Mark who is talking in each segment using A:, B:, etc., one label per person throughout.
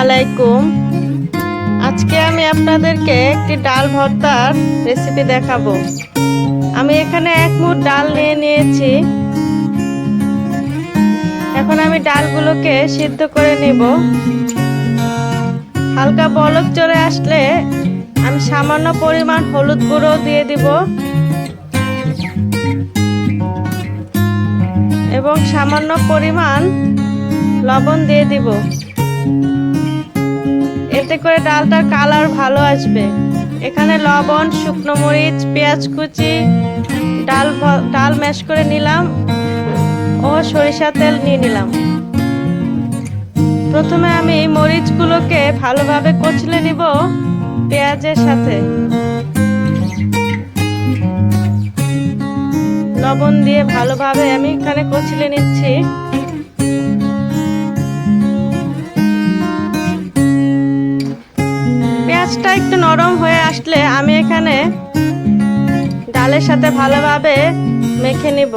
A: আলাইকুম। আজকে আমি আপনাদেরকে একটি ডাল ভর্তার রেসিপি দেখাবো। আমি এখানে 1 মুঠ ডাল নিয়েছি। এখন আমি ডালগুলোকে সিদ্ধ করে নেব। হালকা বলক চলে আসলে আমি সামান্য পরিমাণ হলুদ গুঁড়ো দিয়ে দিব এবং সামান্য পরিমাণ লবণ দিয়ে দিব। এতে করে ডালটার কালার ভালো আসবে। এখানে লবণ, শুকনো মরিচ, পেঁয়াজ কুচি, ডাল ম্যাশ করে নিলাম ও সরিষা তেল নিয়ে নিলাম। প্রথমে আমি মরিচগুলোকে ভালোভাবে কচলে নিব পেঁয়াজের সাথে। লবণ দিয়ে ভালোভাবে আমি এখানে কচলে নিচ্ছি। পেঁয়াজটা একটু নরম হয়ে আসলে আমি এখানে ডালের সাথে ভালোভাবে মেখে নিব।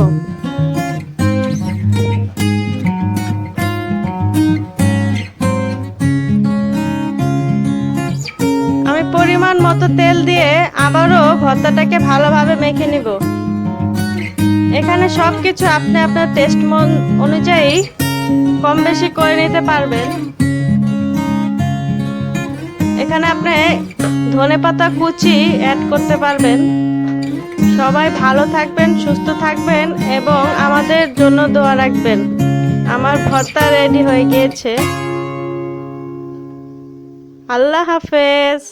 A: আমি পরিমাণ মতো তেল দিয়ে আবারও ভর্তাটাকে ভালোভাবে মেখে নিব। এখানে সবকিছু আপনি আপনার টেস্ট অনুযায়ী কম বেশি করে নিতে পারবেন। এখানে আপনি ধনেপাতা কুচি অ্যাড করতে পারবেন। সবাই ভালো থাকবেন, সুস্থ থাকবেন এবং আমাদের জন্য দোয়া রাখবেন। আমার ভর্তা রেডি হয়ে গিয়েছে। আল্লাহ হাফেজ।